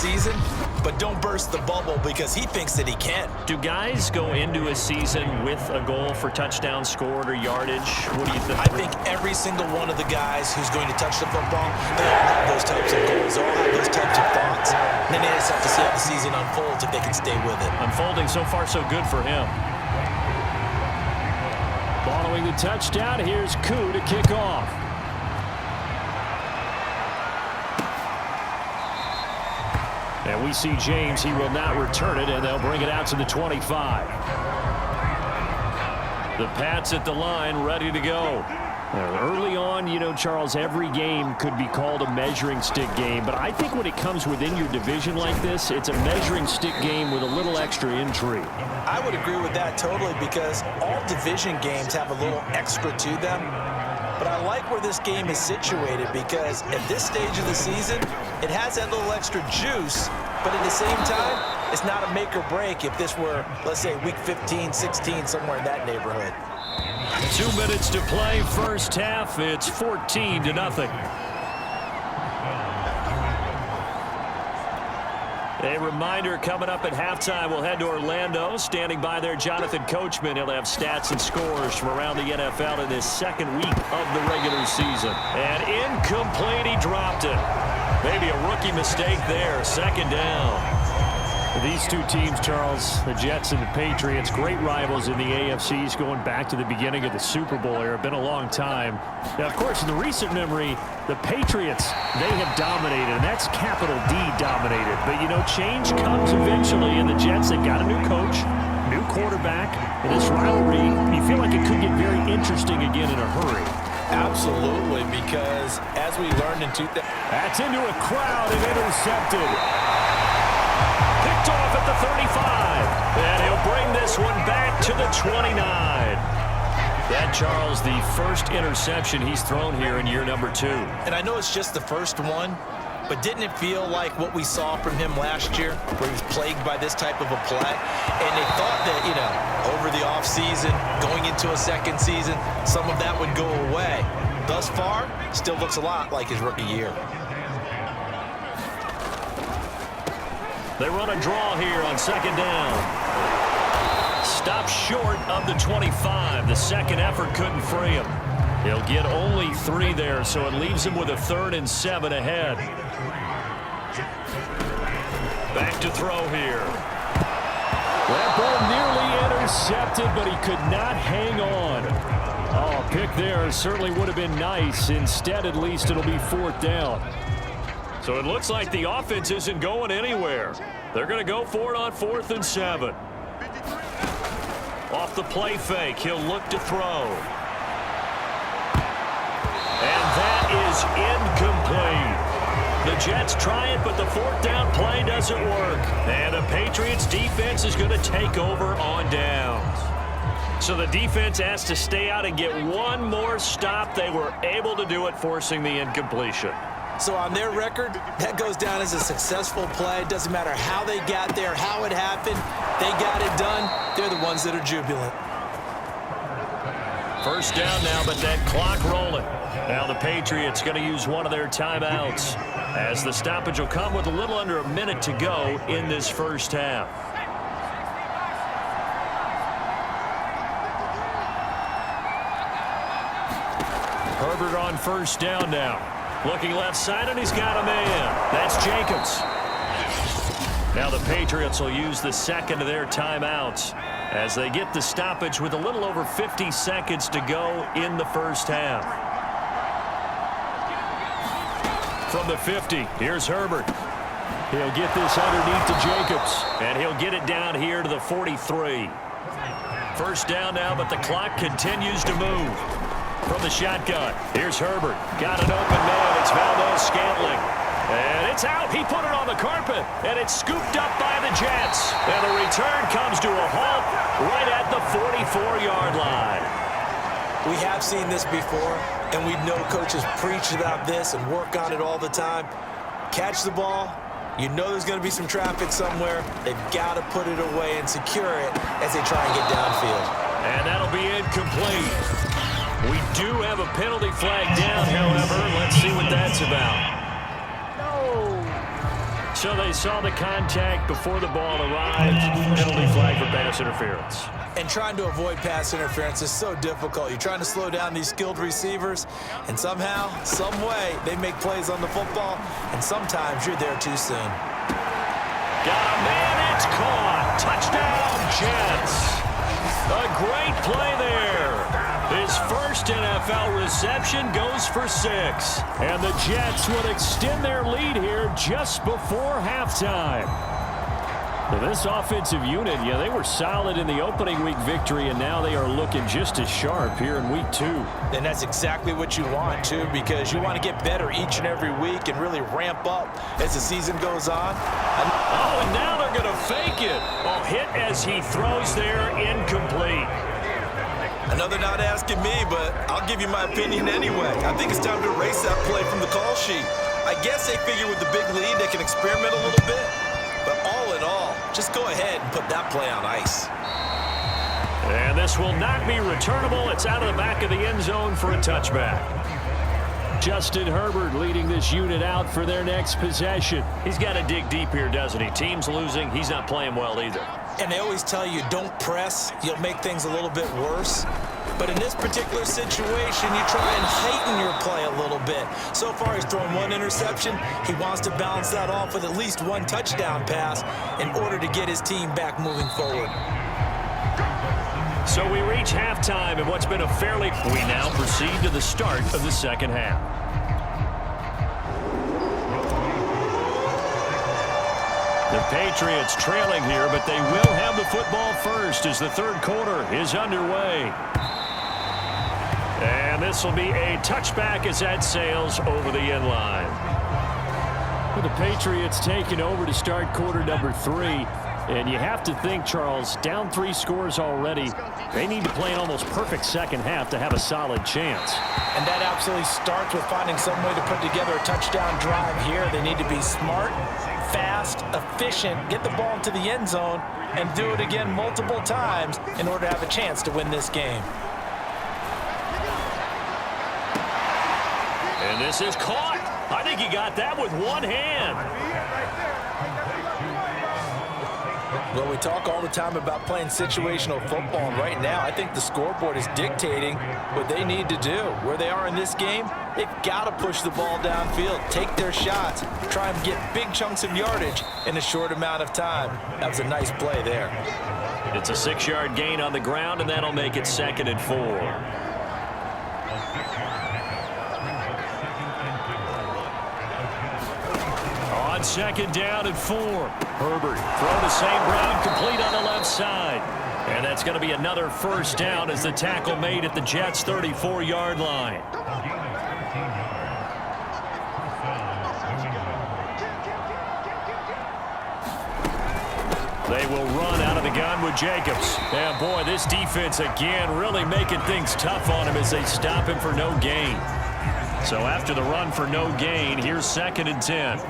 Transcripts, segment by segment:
season, but don't burst the bubble because he thinks that he can. Do guys go into a season with a goal for touchdown scored or yardage? What do you think? I think every single one of the guys who's going to touch the football, they all have those types of goals. They all have those types of thoughts. And then they just have to see how the season unfolds if they can stay with it. Unfolding so far so good for him. Following the touchdown, here's Koo to kick off. And we see James. He will not return it, and they'll bring it out to the 25. The Pats at the line, ready to go. Early on, you know, Charles, every game could be called a measuring stick game. But I think when it comes within your division like this, it's a measuring stick game with a little extra intrigue. I would agree with that totally because all division games have a little extra to them. But I like where this game is situated because at this stage of the season, it has that little extra juice, but at the same time, it's not a make or break if this were, let's say, week 15, 16, somewhere in that neighborhood. 2 minutes to play, first half. It's 14-0. A reminder, coming up at halftime, we'll head to Orlando. Standing by there, Jonathan Coachman. He'll have stats and scores from around the NFL in this second week of the regular season. And incomplete, he dropped it. Maybe a rookie mistake there, second down. These two teams, Charles, the Jets and the Patriots, great rivals in the AFCs going back to the beginning of the Super Bowl era. Been a long time. Now, of course, in the recent memory, the Patriots, they have dominated, and that's capital D dominated. But, you know, change comes eventually, and the Jets, they've got a new coach, new quarterback, and this rivalry, you feel like it could get very interesting again in a hurry. Absolutely, because as we learned in 2000... That's into a crowd and intercepted. Picked off at the 35. And he'll bring this one back to the 29. That, Charles, the first interception he's thrown here in year number 2. And I know it's just the first one, but didn't it feel like what we saw from him last year, where he was plagued by this type of a play? And they thought that, you know, over the offseason, going into a second season, some of that would go away. Thus far, still looks a lot like his rookie year. They run a draw here on second down. Stopped short of the 25. The second effort couldn't free him. He'll get only 3 there, so it leaves him with a 3rd and 7 ahead. Back to throw here. That ball nearly intercepted, but he could not hang on. Oh, a pick there certainly would have been nice. Instead, at least, it'll be 4th down. So it looks like the offense isn't going anywhere. They're going to go for it on 4th and 7. Off the play fake, he'll look to throw. And that is incomplete. The Jets try it, but the 4th down play doesn't work. And the Patriots defense is going to take over on downs. So the defense has to stay out and get one more stop. They were able to do it, forcing the incompletion. So on their record, that goes down as a successful play. It doesn't matter how they got there, how it happened. They got it done. They're the ones that are jubilant. First down now, but that clock rolling. Now the Patriots going to use one of their timeouts, as the stoppage will come with a little under a minute to go in this first half. Herbert on first down now. Looking left side, and he's got a man. That's Jacobs. Now the Patriots will use the second of their timeouts as they get the stoppage with a little over 50 seconds to go in the first half. From the 50, here's Herbert. He'll get this underneath to Jacobs, and he'll get it down here to the 43. First down now, but the clock continues to move. From the shotgun, here's Herbert. Got an open man. It's Valdez-Scantling. And it's out. He put it on the carpet, and it's scooped up by the Jets. And the return comes to a halt right at the 44-yard line. We have seen this before, and we know coaches preach about this and work on it all the time. Catch the ball. You know there's going to be some traffic somewhere. They've got to put it away and secure it as they try and get downfield. And that'll be incomplete. We do have a penalty flag down, however. Let's see what that's about. So they saw the contact before the ball arrived. Penalty flag for pass interference. And trying to avoid pass interference is so difficult. You're trying to slow down these skilled receivers, and somehow, some way, they make plays on the football, and sometimes you're there too soon. Got a man, it's caught. Touchdown, Jets. A great play there. His first NFL reception goes for 6. And the Jets would extend their lead here just before halftime. Well, this offensive unit, yeah, they were solid in the opening week victory, and now they are looking just as sharp here in week 2. And that's exactly what you want, too, because you want to get better each and every week and really ramp up as the season goes on. Oh, and now they're going to fake it. Oh, hit as he throws there, incomplete. Another not asking me, but I'll give you my opinion anyway. I think it's time to erase that play from the call sheet. I guess they figure with the big lead they can experiment a little bit. But all in all, just go ahead and put that play on ice. And this will not be returnable. It's out of the back of the end zone for a touchback. Justin Herbert leading this unit out for their next possession. He's got to dig deep here, doesn't he? Team's losing. He's not playing well either. And they always tell you don't press. You'll make things a little bit worse. But in this particular situation, you try and heighten your play a little bit. So far, he's thrown 1 interception. He wants to balance that off with at least 1 touchdown pass in order to get his team back moving forward. So we reach halftime, and what's been a fairly... We now proceed to the start of the second half. The Patriots trailing here, but they will have the football first as the third quarter is underway. And this will be a touchback as that sails over the end line. Well, the Patriots taking over to start quarter number 3. And you have to think, Charles, down 3 scores already. They need to play an almost perfect second half to have a solid chance. And that absolutely starts with finding some way to put together a touchdown drive here. They need to be smart, fast, efficient, get the ball into the end zone, and do it again multiple times in order to have a chance to win this game. And this is caught. I think he got that with one hand. Well, we talk all the time about playing situational football, and right now I think the scoreboard is dictating what they need to do. Where they are in this game, they've got to push the ball downfield, take their shots, try and get big chunks of yardage in a short amount of time. That was a nice play there. It's a 6-yard gain on the ground, and that'll make it 2nd and 4. On 2nd down and 4. Herbert throw to St. Brown, complete on the left side. And that's going to be another first down as the tackle made at the Jets' 34-yard line. They will run out of the gun with Jacobs. And boy, this defense again really making things tough on him as they stop him for no gain. So after the run for no gain, here's 2nd and 10.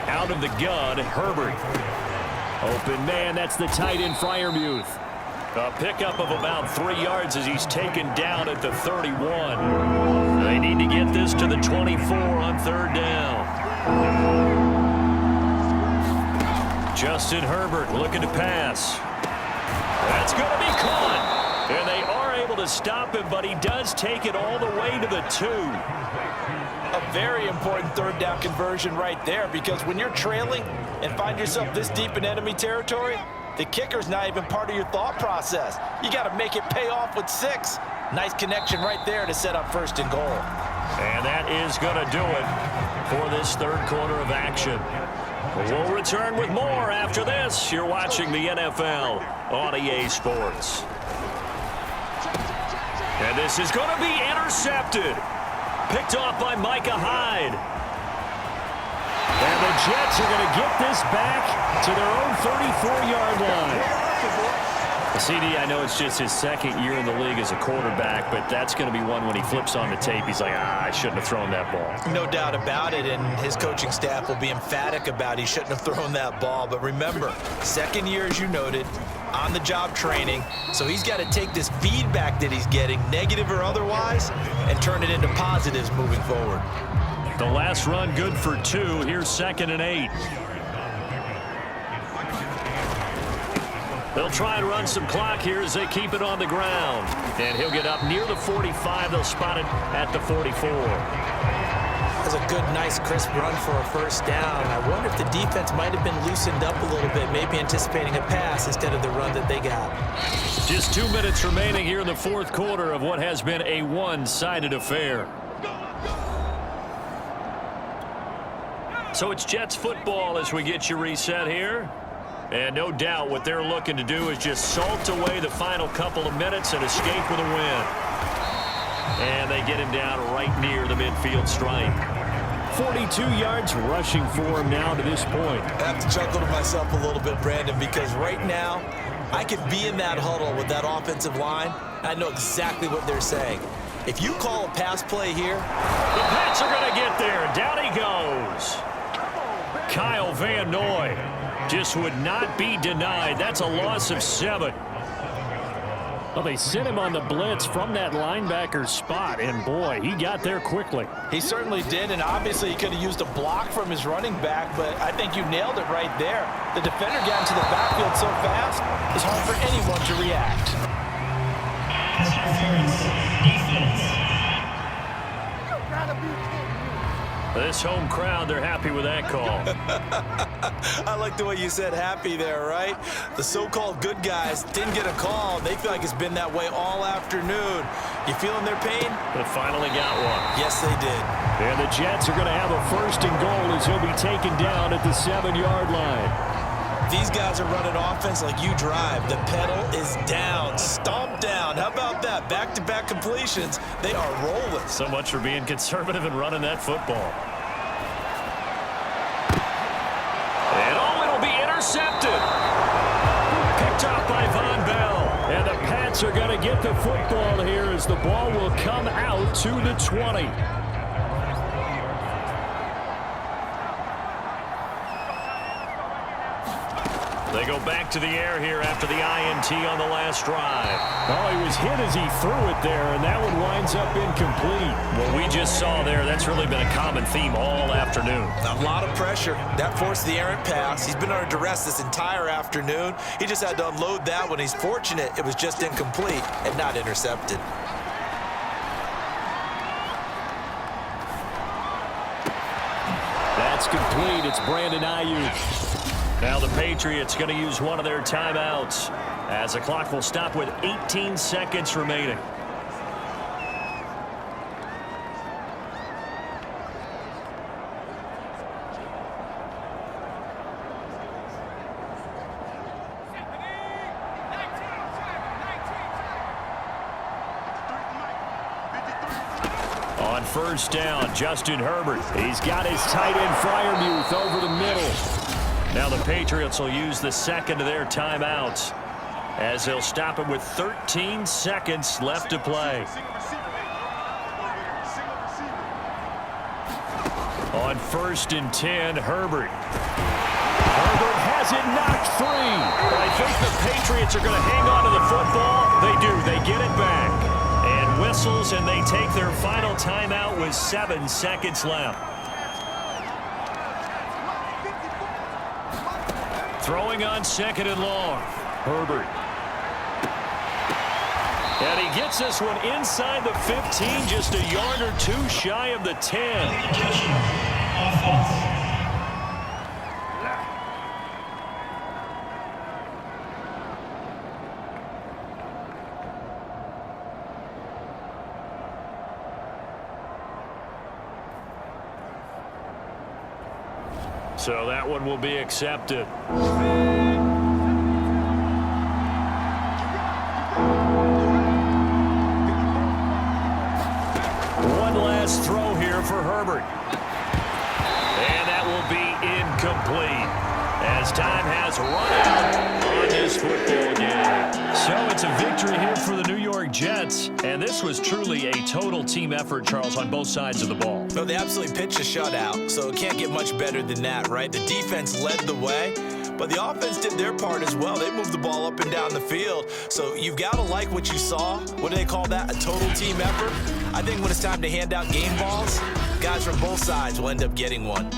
Out of the gun, Herbert. Open man, that's the tight end, Freiermuth. A pickup of about 3 yards as he's taken down at the 31. They need to get this to the 24 on 3rd down. Justin Herbert looking to pass. That's going to be caught. And they are able to stop him, but he does take it all the way to the 2. A very important 3rd down conversion right there, because when you're trailing and find yourself this deep in enemy territory, the kicker's not even part of your thought process. You got to make it pay off with 6. Nice connection right there to set up 1st and goal. And that is going to do it for this 3rd quarter of action. We'll return with more after this. You're watching the NFL on EA Sports. And this is going to be intercepted. Picked off by Micah Hyde. And the Jets are going to get this back to their own 34-yard line. CD, I know it's just his 2nd year in the league as a quarterback, but that's going to be one when he flips on the tape, he's like, I shouldn't have thrown that ball. No doubt about it, and his coaching staff will be emphatic about he shouldn't have thrown that ball. But remember, 2nd year, as you noted, on-the-job training, so he's got to take this feedback that he's getting, negative or otherwise, and turn it into positives moving forward. The last run good for 2. Here's 2nd and 8. They'll try and run some clock here as they keep it on the ground. And he'll get up near the 45. They'll spot it at the 44. That's a good, nice, crisp run for a first down. I wonder if the defense might have been loosened up a little bit, maybe anticipating a pass instead of the run that they got. Just 2 minutes remaining here in the fourth quarter of what has been a one-sided affair. So it's Jets football as we get you reset here. And no doubt what they're looking to do is just salt away the final couple of minutes and escape with a win. And they get him down right near the midfield stripe. 42 yards rushing for him now to this point. I have to chuckle to myself a little bit, Brandon, because right now I could be in that huddle with that offensive line. I know exactly what they're saying. If you call a pass play here, the Pats are going to get there. Down he goes. Kyle Van Noy just would not be denied. That's a loss of 7. Well, they sent him on the blitz from that linebacker spot, and boy, he got there quickly. he certainly did, and obviously he could have used a block from his running back, but I think you nailed it right there. The defender got into the backfield so fast, it's hard for anyone to react. Defense. This home crowd, they're happy with that call. I like the way you said happy there, right? The so-called good guys didn't get a call. They feel like it's been that way all afternoon. You feeling their pain? They finally got one. Yes, they did. And the Jets are going to have a 1st and goal as he'll be taken down at the 7-yard line. These guys are running offense like you drive. The pedal is down, stomp down. How about that? Back-to-back completions. They are rolling. So much for being conservative and running that football. And it'll be intercepted. Picked up by Von Bell. And the Pats are going to get the football here as the ball will come out to the 20. They go back to the air here after the INT on the last drive. Oh, he was hit as he threw it there, and that one winds up incomplete. What we just saw there, that's really been a common theme all afternoon. A lot of pressure. That forced the errant pass. He's been under duress this entire afternoon. He just had to unload that one. He's fortunate it was just incomplete and not intercepted. That's complete. It's Brandon Ayuk. Now the Patriots going to use one of their timeouts as the clock will stop with 18 seconds remaining. On 1st down, Justin Herbert. He's got his tight end Freiermuth over the middle. Now the Patriots will use the 2nd of their timeouts as they'll stop it with 13 seconds left to play. On 1st and 10, Herbert. Herbert has it knocked free. But I think the Patriots are going to hang on to the football. They do. They get it back. And whistles, and they take their final timeout with 7 seconds left. Throwing on 2nd and long. Herbert. And he gets this one inside the 15, just a yard or 2 shy of the 10. So that one will be accepted. One last throw here for Herbert. And that will be incomplete as time has run out on this football game. So it's a victory here for the New York Jets. And this was truly a total team effort, Charles, on both sides of the ball. No, they absolutely pitched a shutout, so it can't get much better than that, right? The defense led the way, but the offense did their part as well. They moved the ball up and down the field. So you've got to like what you saw. What do they call that? A total team effort? I think when it's time to hand out game balls, guys from both sides will end up getting one.